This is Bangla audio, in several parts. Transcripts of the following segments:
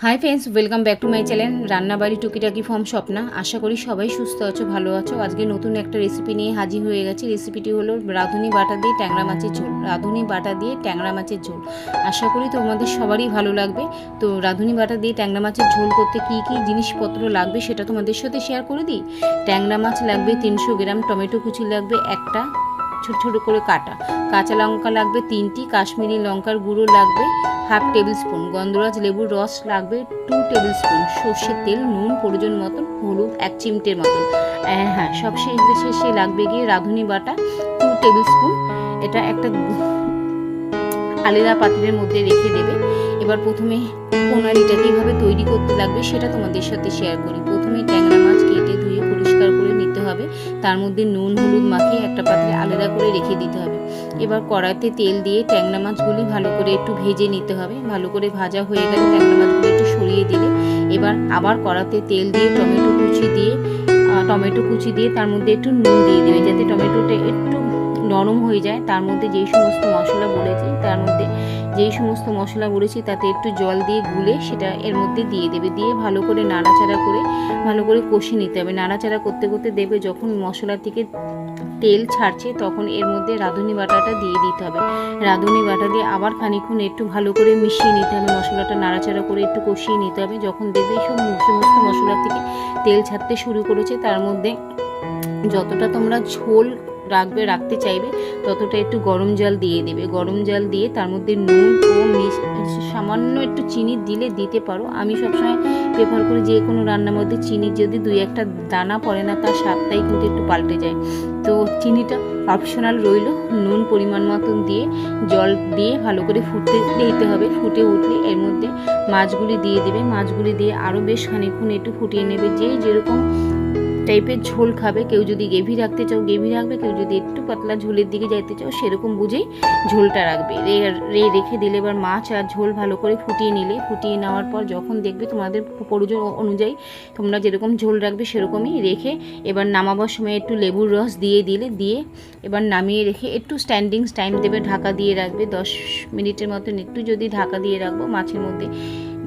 High friends, welcome back to my channel Rannabari Tukitaki form Swapna. আশা করি সবাই সুস্থ আছো, ভালো আছো। আজকে নতুন একটা রেসিপি নিয়ে হাজির হয়ে গেছি। রেসিপিটি হলো রাঁধুনি বাটা দিয়ে ট্যাংরা মাছের ঝোল। রাঁধুনি বাটা দিয়ে ট্যাংরা মাছের ঝোল আশা করি তোমাদের সবারই ভালো লাগবে। তো রাঁধুনি বাটা দিয়ে ট্যাংরা মাছের ঝোল করতে কী কী জিনিসপত্র লাগবে সেটা তোমাদের সাথে শেয়ার করে দিই। ট্যাংরা মাছ লাগবে 300 গ্রাম, টমেটো কুচি লাগবে একটা ছোট ছোট করে কাটা, কাঁচা লঙ্কা লাগবে 3টি, কাশ্মীরি লঙ্কার গুঁড়ো লাগবে হাফ টেবিল স্পুন, গন্ধরাজ লেবুর রস লাগবে 2 টেবিল স্পুন, সর্ষের তেল, নুন প্রয়োজন মতন, হলুদ 1 চিমটের মতন। হ্যাঁ, সব শেষে লাগবে গিয়ে রাঁধুনি বাটা 2 টেবিল স্পুন। এটা একটা আলাদা পাত্রের মধ্যে রেখে দেবে। এবার প্রথমে প্রণালীটা কীভাবে তৈরি করতে লাগবে সেটা তোমাদের সাথে শেয়ার করি। প্রথমে ট্যাংরা মাছ কেটে ধুয়ে পরিষ্কার করে নিতে হবে। তার মধ্যে নুন হলুদ মাখিয়ে একটা পাত্রে আলাদা করে রেখে দিতে হবে। এবার কড়াইতে তেল দিয়ে ট্যাংরা মাছগুলি ভালো করে একটু ভেজে নিতে হবে। ভালো করে ভাজা হয়ে গেলে ট্যাংরা মাছগুলি একটু সরিয়ে দিলে এবার আবার কড়াতে তেল দিয়ে টমেটো কুচি দিয়ে তার মধ্যে একটু নুন দিয়ে দেবে, যাতে টমেটোটা একটু নরম হয়ে যায়। তার মধ্যে যেই সমস্ত মশলা বলেছি তাতে একটু জল দিয়ে গুলে সেটা এর মধ্যে দিয়ে দেবে। দিয়ে ভালো করে নাড়াচাড়া করে ভালো করে কষিয়ে নিতে হবে। নাড়াচাড়া করতে করতে দেবে যখন মশলা থেকে তেল ছাড়ছে তখন এর মধ্যে রাঁধুনি বাটাটা দিয়ে দিতে হবে। রাঁধুনি বাটা দিয়ে আবার খানিকক্ষণ একটু ভালো করে মিশিয়ে নিতে হবে। মশলাটা নাড়াচাড়া করে একটু কষিয়ে নিতে হবে। যখন দেখবে সমস্ত মশলা থেকে তেল ছাড়তে শুরু করেছে তার মধ্যে যতটা তোমরা ঝোল রাখতে চাইবে ততটা একটু গরম জল দিয়ে দেবে। গরম জল দিয়ে তার মধ্যে নুন ও সামান্য একটু চিনি দিতে পারো। আমি সবসময় প্রেফার করি যে কোনো রান্নার মধ্যে চিনি যদি 2-1টা দানা পড়ে না তার স্বাদটাই কিন্তু একটু পাল্টে যায়। তো চিনিটা অপশনাল রইল। নুন পরিমাণ মতন দিয়ে জল দিয়ে ভালো করে ফুটতে দিতে হবে। ফুটে উঠলে এর মধ্যে মাছগুলি দিয়ে দেবে। মাছগুলি দিয়ে আরও বেশ খানিকক্ষণ একটু ফুটিয়ে নেবে। যেরকম টাইপের ঝোল খাবে, কেউ যদি গ্রেভি রাখতে চাও গ্রেভি রাখবে, কেউ যদি একটু পাতলা ঝোলের দিকে যাইতে চাও সেরকম বুঝেই ঝোলটা রাখবে। রেখে দিলে এবার মাছ আর ঝোল ভালো করে ফুটিয়ে নেওয়ার পর যখন দেখবে তোমাদের প্রয়োজন অনুযায়ী তোমরা যেরকম ঝোল রাখবে সেরকমই রেখে এবার নামাবার সময় একটু লেবুর রস দিয়ে এবার নামিয়ে রেখে একটু স্ট্যান্ডিং টাইম দেবে, ঢাকা দিয়ে রাখবে 10 মিনিটের মতন। একটু যদি ঢাকা দিয়ে রাখবো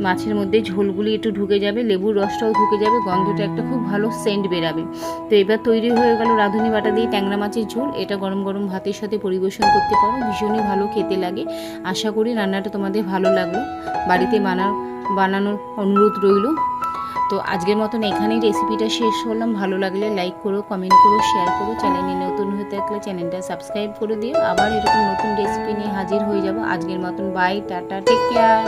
মাছের মধ্যে ঝোলগুলি একটু ঢুকে যাবে, লেবুর রসটাও ঢুকে যাবে, গন্ধটা একটা খুব ভালো সেন্ট বেরাবে। তো এবার তৈরি হয়ে গেল রাঁধুনি বাটা দিয়ে ট্যাংরা মাছের ঝোল। এটা গরম গরম ভাতের সাথে পরিবেশন করতে পারো, ভীষণই ভালো খেতে লাগে। আশা করি রান্নাটা তোমাদের ভালো লাগলো। বাড়িতে বানানোর অনুরোধ রইল। তো আজকের মতন এখানেই রেসিপিটা শেষ করলাম। ভালো লাগলে লাইক করো, কমেন্ট করো, শেয়ার করো। চ্যানেলে নতুন হয়ে থাকলে চ্যানেলটা সাবস্ক্রাইব করে দিও। আবার এরকম নতুন রেসিপি নিয়ে হাজির হয়ে যাব। আজকের মতন বাই, টাটা, টেক কেয়ার।